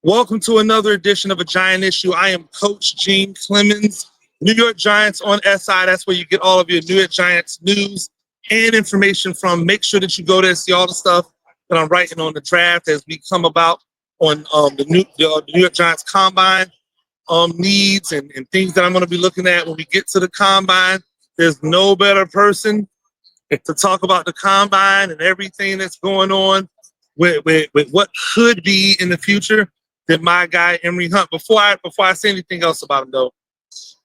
Welcome to another edition of A Giant Issue. I am Coach Gene Clemons, New York Giants on SI. That's where you get all of your New York Giants news and information from. Make sure that you go there and see all the stuff that I'm writing on the draft as we come about on the New York Giants Combine needs and things that I'm going to be looking at when we get to the Combine. There's no better person to talk about the Combine and everything that's going on with what could be in the future than my guy Emory Hunt. Before I say anything else about him, though,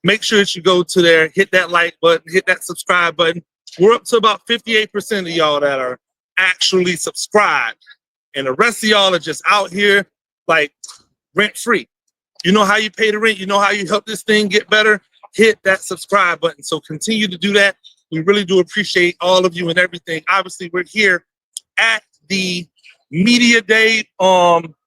make sure that you go to there, hit that like button, hit that subscribe button. We're up to about 58% of y'all that are actually subscribed, and the rest of y'all are just out here like rent free. You know how you pay the rent. You know how you help this thing get better. Hit that subscribe button. So continue to do that. We really do appreciate all of you and everything. Obviously, we're here at the media day.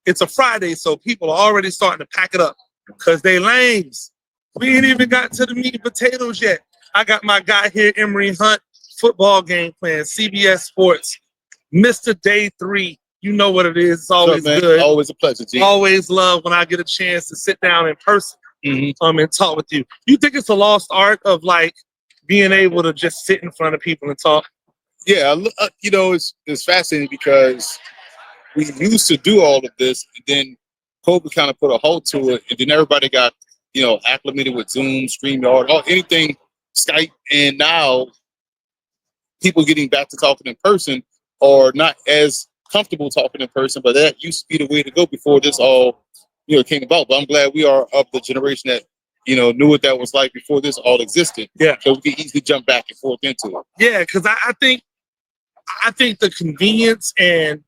It's a Friday, so people are already starting to pack it up because they lames. We ain't even got to the meat and potatoes yet. I got my guy here, Emory Hunt, football game plan, CBS Sports, Mr. Day 3. You know what it is. It's always good. Always a pleasure, G. Always love when I get a chance to sit down in person and talk with you. You think it's a lost art of like being able to just sit in front of people and talk? Yeah, it's fascinating because we used to do all of this, and then COVID kind of put a halt to it, and then everybody got, acclimated with Zoom, StreamYard, anything, Skype, and now people getting back to talking in person are not as comfortable talking in person, but that used to be the way to go before this all, came about. But I'm glad we are of the generation that, knew what that was like before this all existed. Yeah. So we can easily jump back and forth into it. Yeah, because I think the convenience and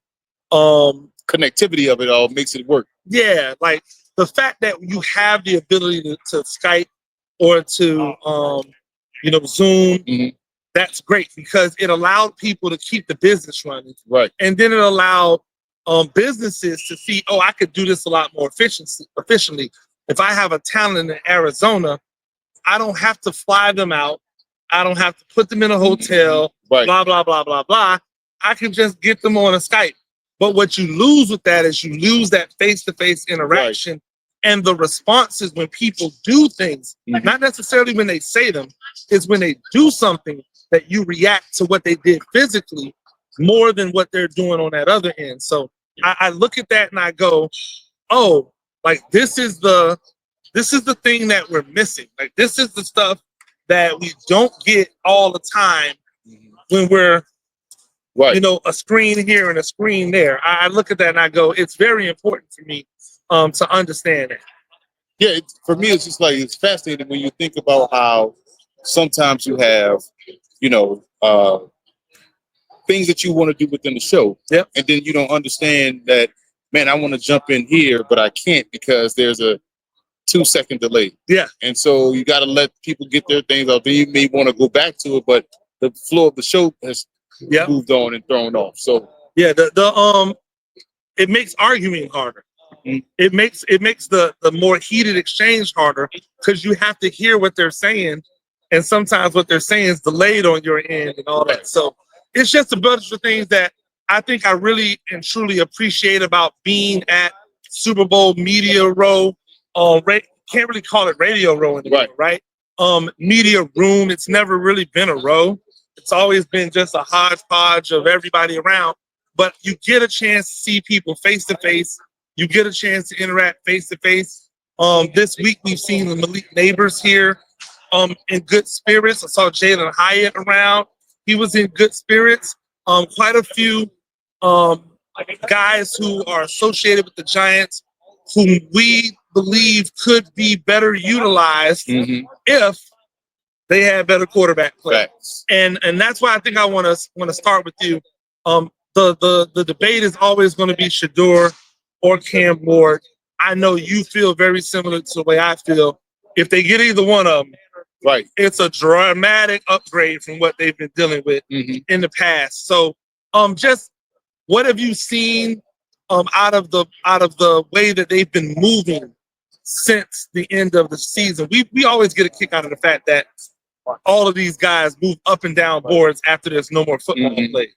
connectivity of it all makes it work. Yeah, like the fact that you have the ability to Skype or to Zoom, that's great because it allowed people to keep the business running. Right. And then it allowed businesses to see, I could do this a lot more efficiently. If I have a talent in Arizona, I don't have to fly them out. I don't have to put them in a hotel, right. Blah, blah, blah, blah, blah. I can just get them on a Skype. But what you lose with that is you lose that face-to-face interaction, right. And the responses when people do things, not necessarily when they say them, is when they do something that you react to what they did physically more than what they're doing on that other end. So I look at that and I go, like this is the thing that we're missing. Like this is the stuff that we don't get all the time when we're right. A screen here and a screen there. I look at that and I go, it's very important for me to understand that. Yeah, for me, it's just like, it's fascinating when you think about how sometimes you have, things that you want to do within the show. Yep. And then you don't understand that, man, I want to jump in here, but I can't because there's a 2-second delay. Yeah. And so you got to let people get their things out. Then you may want to go back to it, but the flow of the show has moved on and thrown off. So yeah, it makes arguing harder. It makes the more heated exchange harder because you have to hear what they're saying, and sometimes what they're saying is delayed on your end and all that. So it's just a bunch of things that I think I really and truly appreciate about being at Super Bowl Media Row. Can't really call it Radio Row anymore, right? Media Room. It's never really been a row. It's always been just a hodgepodge of everybody around, but you get a chance to see people face to face. You get a chance to interact face to face. This week we've seen the Malik Neighbors here in good spirits. I saw Jalen Hyatt around. He was in good spirits. Quite a few guys who are associated with the Giants whom we believe could be better utilized if they had better quarterback play. Facts. And that's why I think I want to start with you. The debate is always going to be Shedeur or Cam Ward. I know you feel very similar to the way I feel. If they get either one of them, right, it's a dramatic upgrade from what they've been dealing with in the past. So, just what have you seen out of the way that they've been moving since the end of the season? We always get a kick out of the fact that all of these guys move up and down boards after there's no more football played.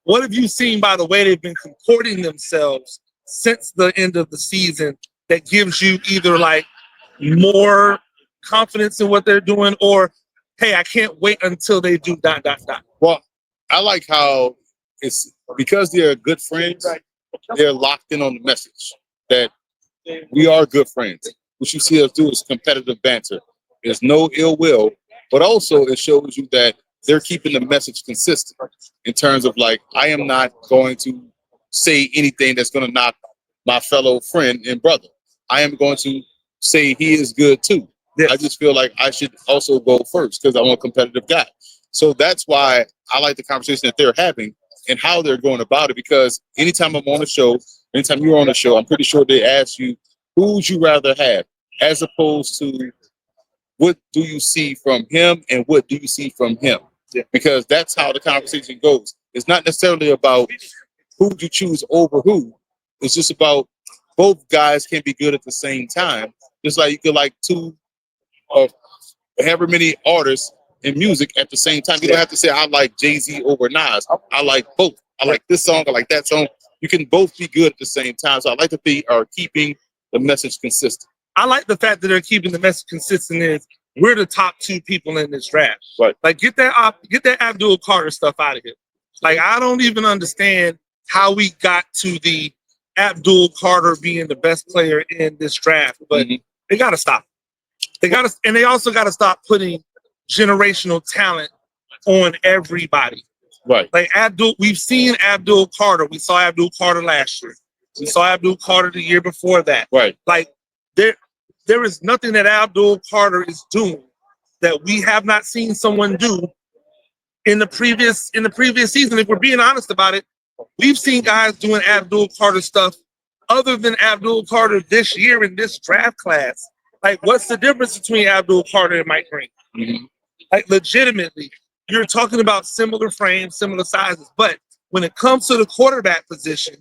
What have you seen by the way they've been comporting themselves since the end of the season that gives you either like more confidence in what they're doing, or hey, I can't wait until they do ... Well, I like how it's because they're good friends, they're locked in on the message that we are good friends. What you see us do is competitive banter. There's no ill will, but also it shows you that they're keeping the message consistent in terms of like, I am not going to say anything that's going to knock my fellow friend and brother. I am going to say he is good too. I just feel like I should also go first because I'm a competitive guy. So that's why I like the conversation that they're having and how they're going about it. Because anytime I'm on a show, anytime you're on a show, I'm pretty sure they ask you, who would you rather have, as opposed to what do you see from him and what do you see from him? Because that's how the conversation goes. It's not necessarily about who would you choose over who. It's just about both guys can be good at the same time. Just like you could like two of however many artists in music at the same time. You don't have to say I like Jay-Z over Nas. I like both. I like this song. I like that song. You can both be good at the same time. So I like that they are keeping the message consistent. I like the fact that they're keeping the message consistent. Is we're the top two people in this draft. Right. Like get that Abdul Carter stuff out of here. Like I don't even understand how we got to the Abdul Carter being the best player in this draft, but they got to stop. And they also got to stop putting generational talent on everybody. Right. Like we've seen Abdul Carter. We saw Abdul Carter last year. We saw Abdul Carter the year before that. Right. Like there is nothing that Abdul Carter is doing that we have not seen someone do in the previous season. If we're being honest about it, we've seen guys doing Abdul Carter stuff other than Abdul Carter this year in this draft class. Like, what's the difference between Abdul Carter and Mike Green? Like, legitimately, you're talking about similar frames, similar sizes. But when it comes to the quarterback position,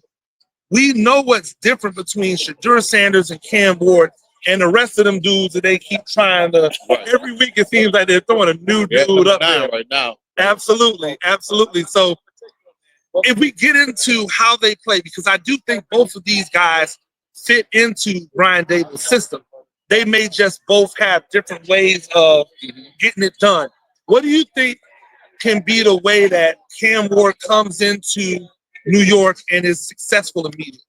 we know what's different between Shedeur Sanders and Cam Ward and the rest of them dudes that they keep trying to. Every week it seems like they're throwing a new dude up there. Right now. Absolutely. So if we get into how they play, because I do think both of these guys fit into Brian Dable's system. They may just both have different ways of getting it done. What do you think can be the way that Cam Ward comes into New York and is successful immediately?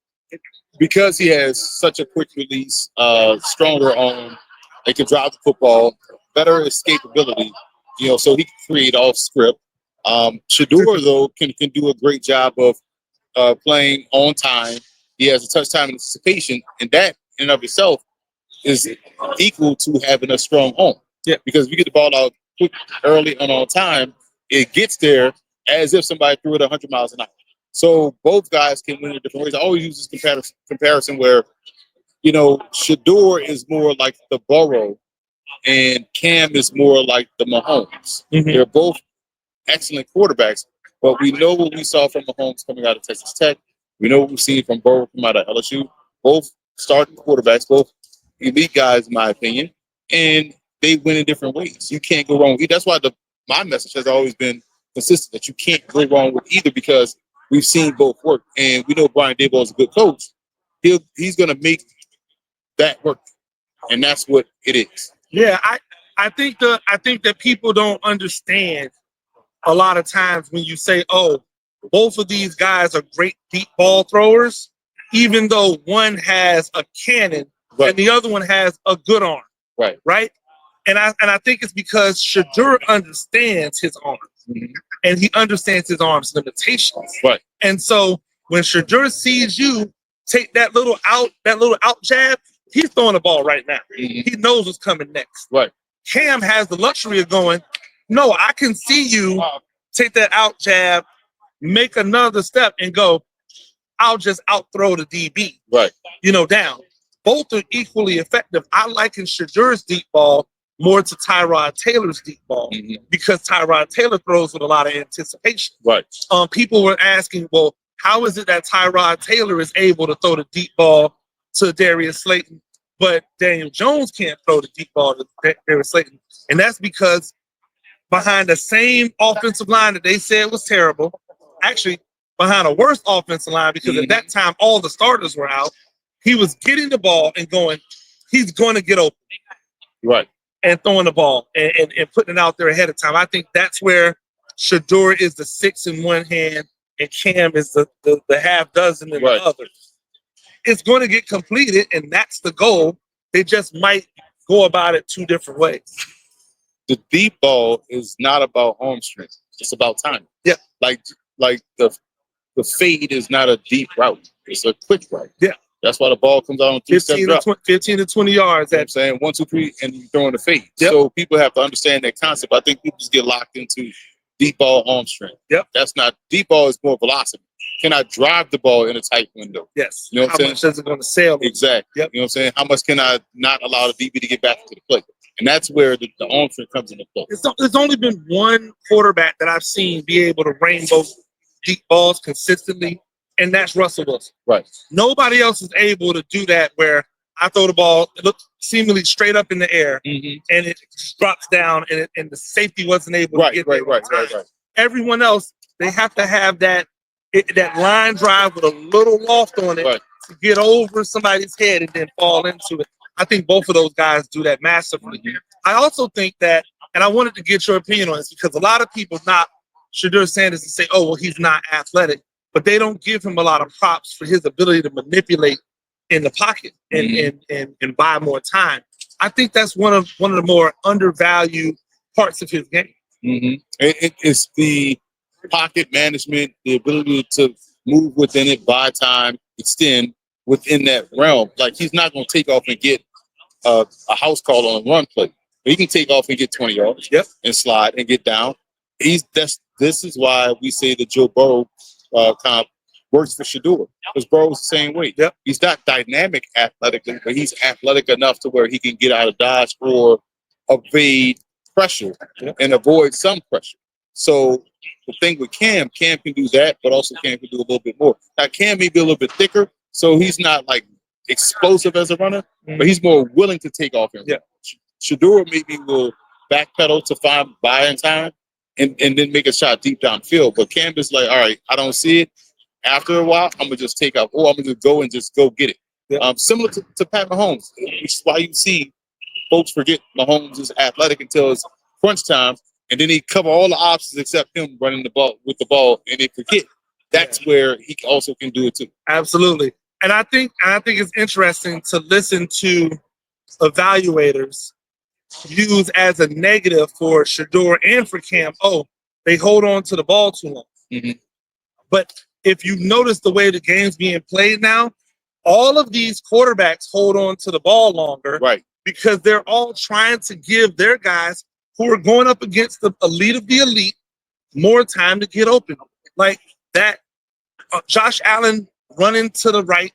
Because he has such a quick release, stronger arm, they can drive the football, better escapability, so he can create off script. Shedeur, though, can do a great job of playing on time. He has a touch time anticipation, and that in and of itself is equal to having a strong arm. Yeah. Because if you get the ball out quick, early, and on time, it gets there as if somebody threw it 100 miles an hour. So both guys can win in different ways. I always use this comparison where, Shedeur is more like the Burrow and Cam is more like the Mahomes. They're both excellent quarterbacks, but we know what we saw from Mahomes coming out of Texas Tech. We know what we've seen from Burrow coming out of LSU. Both starting quarterbacks, both elite guys, in my opinion, and they win in different ways. You can't go wrong with either. That's why my message has always been consistent, that you can't go wrong with either, because we've seen both work, and we know Brian Daboll is a good coach. He's going to make that work, and that's what it is. Yeah, I think that people don't understand a lot of times when you say, "Oh, both of these guys are great deep ball throwers," even though one has a cannon and the other one has a good arm. Right. And I think it's because Shedeur understands his arms, and he understands his arm's limitations. Right. And so when Shedeur sees you take that little out jab, he's throwing the ball right now. He knows what's coming next. Right. Cam has the luxury of going, no, I can see you take that out jab, make another step, and go, I'll just out throw the DB. Right. Down. Both are equally effective. I liken Shedeur's deep ball more to Tyrod Taylor's deep ball because Tyrod Taylor throws with a lot of anticipation. Right. People were asking, well, how is it that Tyrod Taylor is able to throw the deep ball to Darius Slayton, but Daniel Jones can't throw the deep ball to Darius Slayton? And that's because behind the same offensive line that they said was terrible, actually behind a worse offensive line because at that time all the starters were out. He was getting the ball and going, he's going to get open. Right. And throwing the ball and putting it out there ahead of time. I think that's where Shedeur is the 6 in one hand and Cam is the half dozen in the other. It's going to get completed, and that's the goal. They just might go about it 2 different ways. The deep ball is not about arm strength. It's about timing. Yeah. Like the fade is not a deep route. It's a quick route. Yeah. That's why the ball comes out on 3-step drop. 15 to 20 yards. You know what I'm saying 1, 2, 3, and you're throwing the fade. Yep. So people have to understand that concept. I think people just get locked into deep ball arm strength. Yep. That's not deep ball is more velocity. Can I drive the ball in a tight window? Yes. You know what I'm saying? How much is it going to sail? Exactly. Yep. You know what I'm saying? How much can I not allow the DB to get back into the play? And that's where the arm strength comes into play. There's only been one quarterback that I've seen be able to rainbow deep balls consistently, and that's Russell Wilson. Right. Nobody else is able to do that where I throw the ball, it looks seemingly straight up in the air, and it drops down, and the safety wasn't able to get there. Right. Everyone else, they have to have that line drive with a little loft on it to get over somebody's head and then fall into it. I think both of those guys do that massively. I also think that, and I wanted to get your opinion on this because a lot of people knock Shedeur Sanders and say, oh, well, he's not athletic, but they don't give him a lot of props for his ability to manipulate in the pocket and buy more time. I think that's one of the more undervalued parts of his game. It's the pocket management, the ability to move within it, buy time, extend within that realm. Like he's not going to take off and get a house call on a run play. But he can take off and get 20 yards and slide and get down. This is why we say the Joe Burrow comp works for Shedeur, because Burrow's the same way. He's not dynamic athletically, but he's athletic enough to where he can get out of dodge or evade pressure and avoid some pressure. So the thing with Cam can do that, but also Cam can do a little bit more. Now Cam may be a little bit thicker, so he's not like explosive as a runner, but he's more willing to take off and run. Shedeur maybe will backpedal to find buy-in time and then make a shot deep downfield. But Cam is like, all right, I don't see it. After a while, I'm gonna just take off, or I'm gonna just go get it. Similar to Pat Mahomes, which is why you see folks forget Mahomes is athletic until it's crunch time, and then he cover all the options except him running the ball with the ball, and they forget. That's where he also can do it too. Absolutely, and I think it's interesting to listen to evaluators use as a negative for Shedeur and for Cam. Oh, they hold on to the ball too long. But if you notice the way the game's being played now, all of these quarterbacks hold on to the ball longer, because they're all trying to give their guys who are going up against the elite of the elite more time to get open. Like that, Josh Allen running to the right,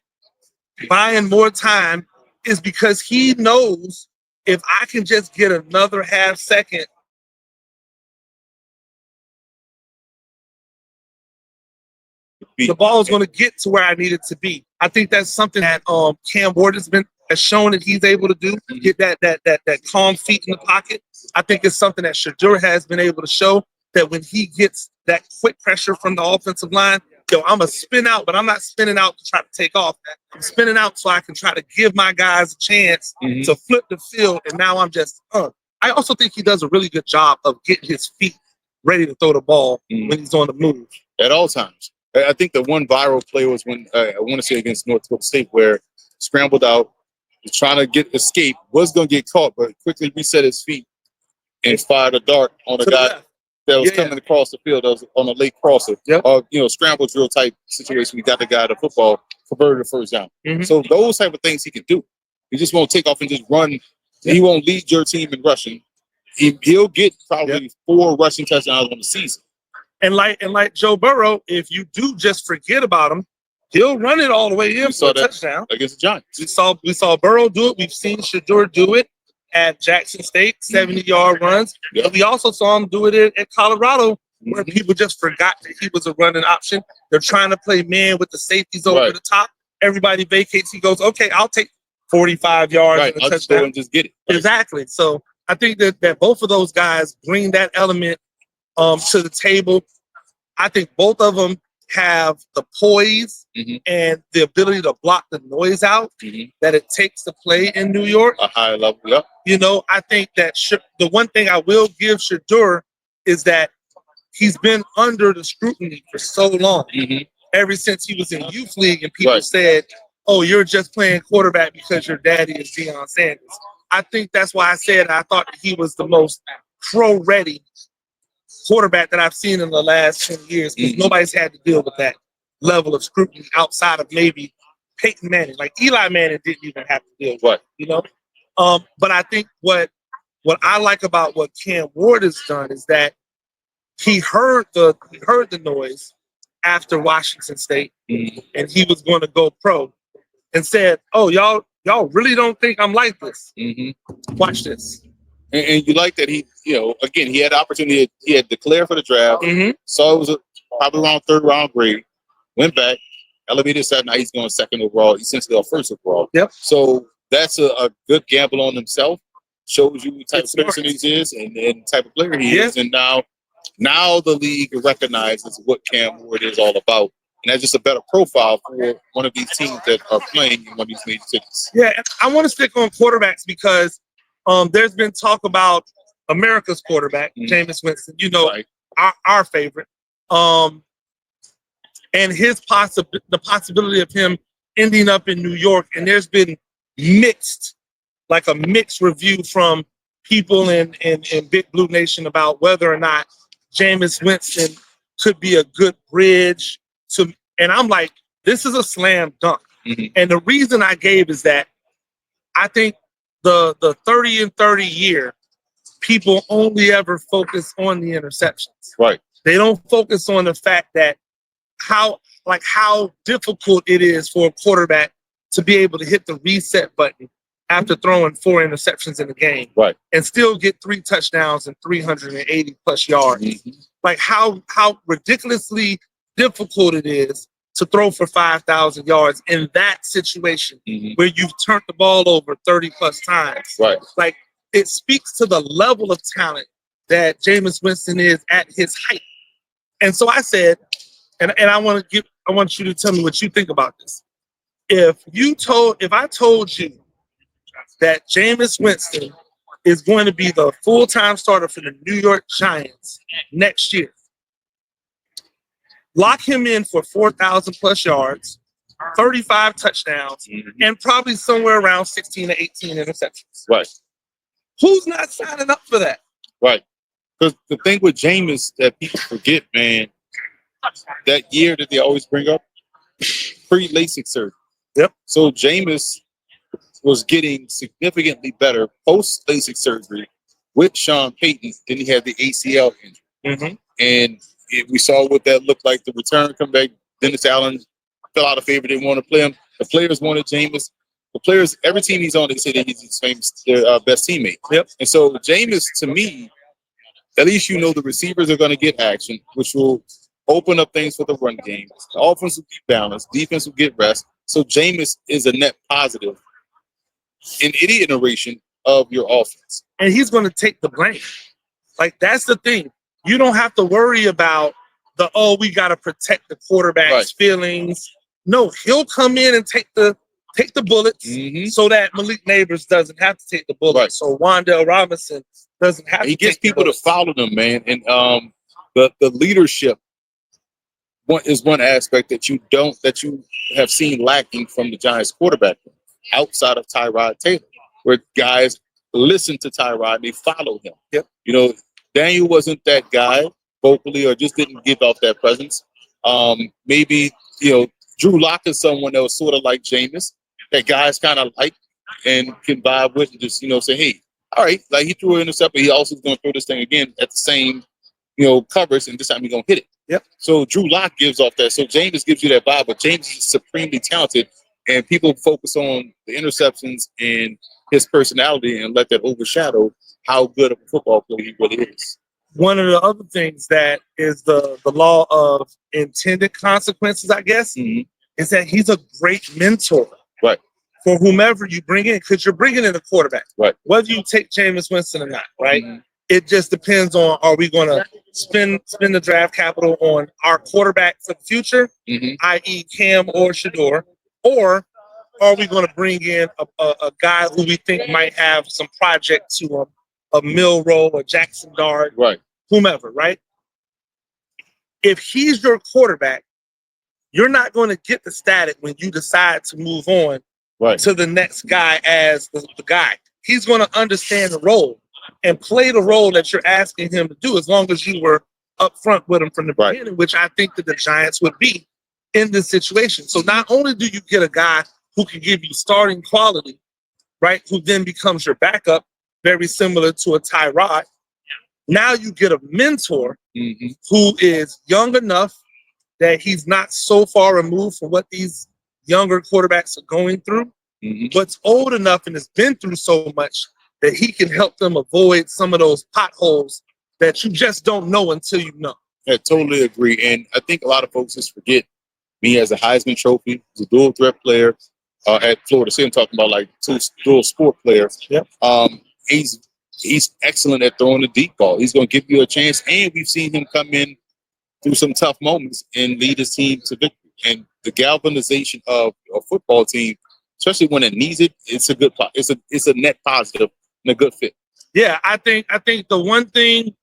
buying more time, is because he knows if I can just get another half second, the ball is going to get to where I need it to be. I think that's something that Cam Ward has shown that he's able to do. Get that calm feet in the pocket. I think it's something that Shedeur has been able to show, that when he gets that quick pressure from the offensive line, I'm a spin out, but I'm not spinning out to try to take off. I'm spinning out so I can try to give my guys a chance to flip the field. And now I'm just. I also think he does a really good job of getting his feet ready to throw the ball when he's on the move at all times. I think the one viral play was when I want to say against North Dakota State, where scrambled out, was trying to escape, was going to get caught, but quickly reset his feet and fired a dart on a guy that was coming across the field. That was on a late crosser, scramble drill type situation. We got the guy the football, converted the first down. So those type of things he can do. He just won't take off and just run. He won't lead your team in rushing. He'll get probably 4 rushing touchdowns on the season. And like Joe Burrow, if you do just forget about him, he'll run it all the way in for a touchdown against the Giants. We saw Burrow do it. We've seen Shedeur do it at Jackson State, 70-yard runs. But we also saw him do it at Colorado, where people just forgot that he was a running option. They're trying to play man with the safeties over the top. Everybody vacates. He goes, okay, I'll take 45 yards and a I'll touchdown. just go and just get it. Exactly. So I think that both of those guys bring that element to the table. I think both of them have the poise and the ability to block the noise out that it takes to play in New York. A high level, yep. You know, I think that the one thing I will give Shedeur is that he's been under the scrutiny for so long, ever since he was in youth league, and people said, "Oh, you're just playing quarterback because your daddy is Deion Sanders." I think that's why I said I thought that he was the most pro-ready quarterback that I've seen in the last 10 years, because nobody's had to deal with that level of scrutiny outside of maybe Peyton Manning. Like Eli Manning didn't even have to deal with it, you know? But I think what I like about what Cam Ward has done is that he heard the noise after Washington State, and he was going to go pro, and said, "Oh, y'all really don't think I'm like this? Watch this." And you like that he, you know, again, he had the opportunity. He had declared for the draft. So it was probably around third round grade. Went back, elevated, said now he's going second overall, essentially our first overall. Yep. So that's a good gamble on himself. Shows you the type of person he is and the type of player he is. And now the league recognizes what Cam Ward is all about. And that's just a better profile for one of these teams that are playing in one of these major cities. Yeah, and I want to stick on quarterbacks because there's been talk about America's quarterback, Jameis Winston, you know, our favorite, and his the possibility of him ending up in New York. And there's been mixed review from people in Big Blue Nation about whether or not Jameis Winston could be a good bridge to. And I'm like, this is a slam dunk. And the reason I gave is that I think the 30 and 30 year, people only ever focus on the interceptions. Right. They don't focus on the fact that how difficult it is for a quarterback to be able to hit the reset button after throwing 4 interceptions in a game, and still get 3 touchdowns and 380 plus yards. Like how ridiculously difficult it is to throw for 5,000 yards in that situation where you've turned the ball over 30 plus times. Like, it speaks to the level of talent that Jameis Winston is at his height. And so I said, and I want you to tell me what you think about this. If I told you that Jameis Winston is going to be the full-time starter for the New York Giants next year, lock him in for 4,000 plus yards, 35 touchdowns, and probably somewhere around 16 to 18 interceptions. Who's not signing up for that? Because the thing with Jameis that people forget, man, that year that they always bring up, pre-LASIK surgery. So Jameis was getting significantly better post-LASIK surgery with Sean Payton. Then he had the ACL injury. And we saw what that looked like. The return come back. Dennis Allen fell out of favor. They didn't want to play him. The players wanted Jameis. The players, every team he's on, they say that he's his their best teammate. And so Jameis, to me, at least you know the receivers are going to get action, which will open up things for the run game. The offense will be balanced. Defense will get rest. So Jameis is a net positive in any iteration of your offense. And he's going to take the blame. Like, that's the thing. You don't have to worry about we got to protect the quarterback's feelings. No, he'll come in and take the bullets so that Malik Neighbors doesn't have to take the bullets. So Wan'Dale Robinson doesn't have to. He gets people to follow them, man. And the leadership is one aspect that you have seen lacking from the Giants quarterback outside of Tyrod Taylor, where guys listen to Tyrod, they follow him. You know, Daniel wasn't that guy vocally, or just didn't give off that presence. Maybe, you know, Drew Lock is someone that was sort of like Jameis, that guys kind of like and can vibe with and just, you know, say, hey, all right, like he threw an intercept, but he also is going to throw this thing again at the same, you know, coverage, and this time he's going to hit it. So Drew Lock gives off that. So Jameis gives you that vibe, but Jameis is supremely talented, and people focus on the interceptions and his personality and let that overshadow how good of a football player he really is. One of the other things that is the law of intended consequences, I guess, is that he's a great mentor. For whomever you bring in, because you're bringing in a quarterback. Whether you take Jameis Winston or not, It just depends on, are we going to spend the draft capital on our quarterback for the future, i.e. Cam or Shedeur, or are we going to bring in a guy who we think might have some project to him, a Milroe, a Jackson Dart, right, whomever, right? If he's your quarterback, you're not going to get the static when you decide to move on to the next guy as the guy. He's going to understand the role and play the role that you're asking him to do, as long as you were upfront with him from the beginning, which I think that the Giants would be in this situation. So not only do you get a guy who can give you starting quality, right, who then becomes your backup, very similar to a Tyrod. Now you get a mentor who is young enough that he's not so far removed from what these younger quarterbacks are going through, but's old enough and has been through so much that he can help them avoid some of those potholes that you just don't know until you know. I totally agree. And I think a lot of folks just forget me as a Heisman Trophy, as a dual threat player at Florida State. I'm talking about like two dual sport players. Yep. He's excellent at throwing the deep ball. He's going to give you a chance. And we've seen him come in through some tough moments and lead his team to victory. And the galvanization of a football team, especially when it needs it, it's a good. It's a net positive and a good fit. Yeah, I think the one thing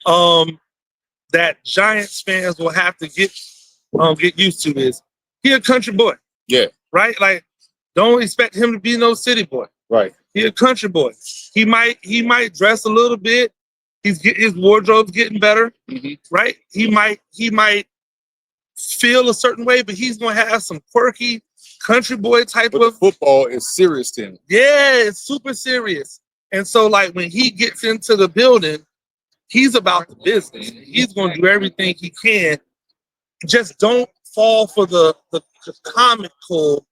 that Giants fans will have to get used to is he a country boy. Yeah. Right? Like, don't expect him to be no city boy. Right. He a country boy. He might dress a little bit. His wardrobe's getting better. Right? He might feel a certain way, but he's gonna have some quirky country boy type of football is serious to him. Yeah, it's super serious. And so, like, when he gets into the building, he's about the business. He's going to do everything he can. Just don't fall for the comical,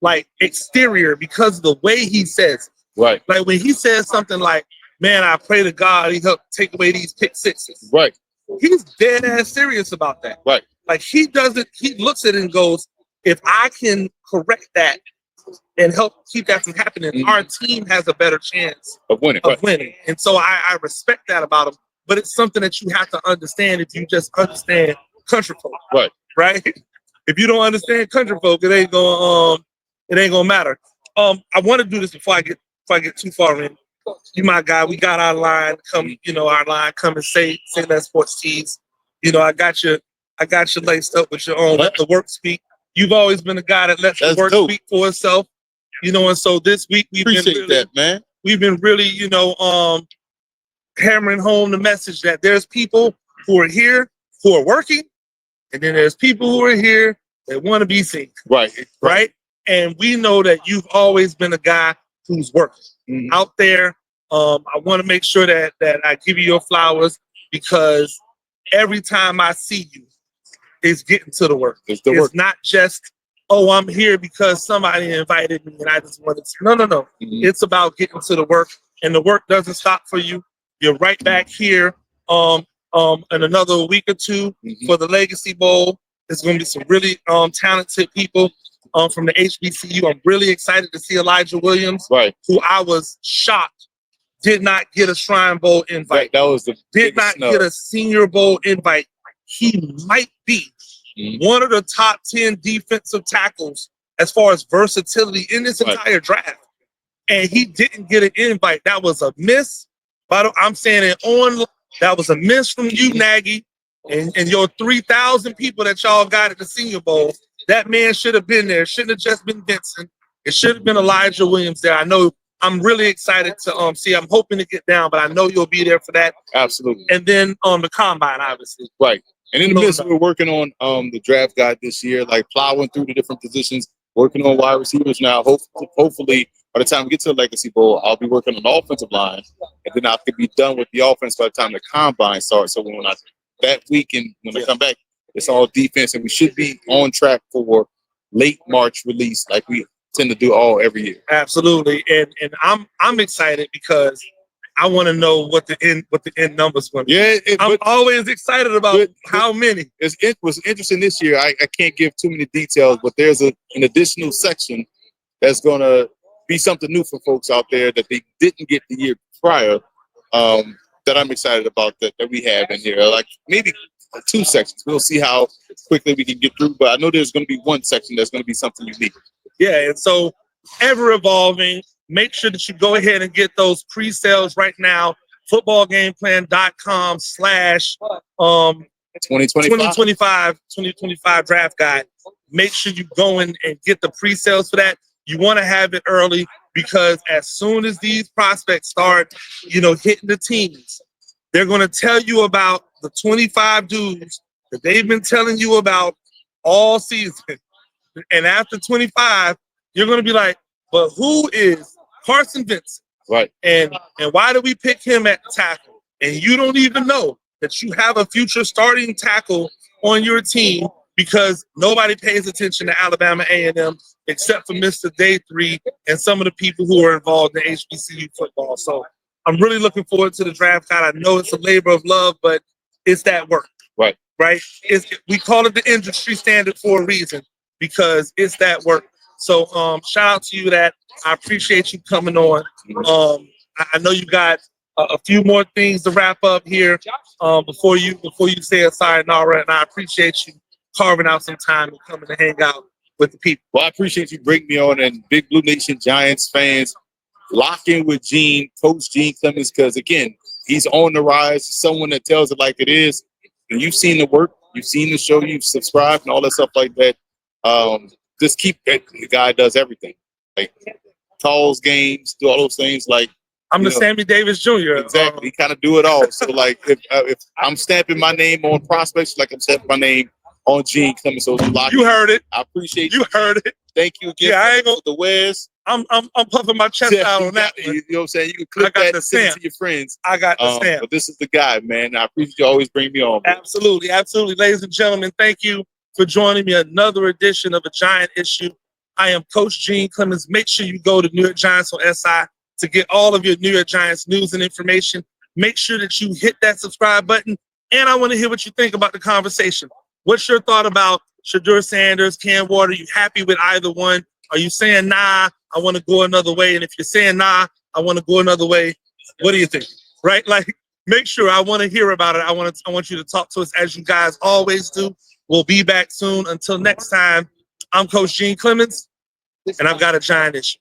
like, exterior, because of the way he says it. Right. Like, when he says something like, man, I pray to God he helped take away these pick sixes. Right. He's dead ass serious about that. Right. Like, he looks at it and goes, if I can correct that and help keep that from happening, our team has a better chance of winning. And so I respect that about him. But it's something that you have to understand if you just understand country folk. Right? If you don't understand country folk, it ain't gonna matter. I want to do this before I get too far in. You my guy, we got our line. Come and say that sports tees. I got you laced up with your own let the work speak. You've always been a guy that lets the work speak for itself. And so this week we've been really, hammering home the message that there's people who are here who are working, and then there's people who are here that want to be seen. Right. And we know that you've always been a guy who's working out there. I want to make sure that I give you your flowers, because every time I see you, it's getting to the work. It's not just, oh, I'm here because somebody invited me and I just wanted to. No. It's about getting to the work, and the work doesn't stop for you. You're right back here in another week or two for the Legacy Bowl. There's going to be some really talented people from the HBCU. I'm really excited to see Elijah Williams, who I was shocked did not get a Shrine Bowl invite. That was did not get a Senior Bowl invite. He might be one of the top 10 defensive tackles as far as versatility in this entire draft. And he didn't get an invite. That was a miss. But I'm saying it on. That was a miss from you, Nagy, and your 3,000 people that y'all got at the Senior Bowl. That man should have been there. Shouldn't have just been Vincent. It should have been Elijah Williams there. I know. I'm really excited to see. I'm hoping to get down, but I know you'll be there for that. Absolutely. And then the combine, obviously. Right. And in the midst, we're working on the draft guide this year, like plowing through the different positions, working on wide receivers now. Hopefully, by the time we get to the Legacy Bowl, I'll be working on the offensive line, and then I could be done with the offense by the time the combine starts. So when that week and when I come back, it's all defense, and we should be on track for late March release, like we tend to do every year. Absolutely, and I'm excited because I want to know what the end numbers going to be. Yeah, I'm always excited about how many. It was interesting this year. I can't give too many details, but there's an additional section that's going to be something new for folks out there that they didn't get the year prior. that I'm excited about that we have in here. Like maybe 2 sections. We'll see how quickly we can get through. But I know there's going to be one section that's going to be something unique. Yeah, and so ever evolving. Make sure that you go ahead and get those pre-sales right now. Footballgameplan.com / 2025 draft guide. Make sure you go in and get the pre-sales for that. You want to have it early because as soon as these prospects start, hitting the teams, they're going to tell you about the 25 dudes that they've been telling you about all season. And after 25, you're going to be like, but who is Carson Vincent? Right. And why do we pick him at tackle? And you don't even know that you have a future starting tackle on your team because nobody pays attention to Alabama A&M except for Mr. Day 3 and some of the people who are involved in HBCU football. So I'm really looking forward to the draft guide. I know it's a labor of love, but it's that work. Right. We call it the industry standard for a reason because it's that work. So shout out to you that I appreciate you coming on. I know you got a few more things to wrap up here before you say a sayonara, and I appreciate you carving out some time and coming to hang out with the people. Well, I appreciate you bringing me on, and Big Blue Nation Giants fans, lock in with Coach Gene Clemons, because again, he's on the rise. He's someone that tells it like it is. And you've seen the work, you've seen the show, you've subscribed and all that stuff like that. Just keep it. The guy does everything. Like calls games, do all those things. Like I'm the Sammy Davis Jr. Exactly. He kind of do it all. So like if I'm stamping my name on prospects, like I'm stamping my name on Gene Clemons. So you heard it. I appreciate you. Heard it. Thank you again. Yeah, I ain't gonna the Wes. I'm puffing my chest out on that one. You know what I'm saying? You can click that and send it to your friends. I got the stamp. But this is the guy, man. I appreciate you always bring me on. Man. Absolutely. Ladies and gentlemen, thank you for joining me. Another edition of A Giant Issue. I am Coach Gene Clemons. Make sure you go to New York Giants on SI to get all of your New York Giants news and information. Make sure that you hit that subscribe button. And I want to hear what you think about the conversation. What's your thought about Shedeur Sanders, Cam Ward? Are you happy with either one? Are you saying, nah, I want to go another way? And if you're saying, nah, I want to go another way, what do you think? Right? Like, make sure I want to hear about it. I want you to talk to us as you guys always do. We'll be back soon. Until next time, I'm Coach Gene Clemons, and I've got a giant issue.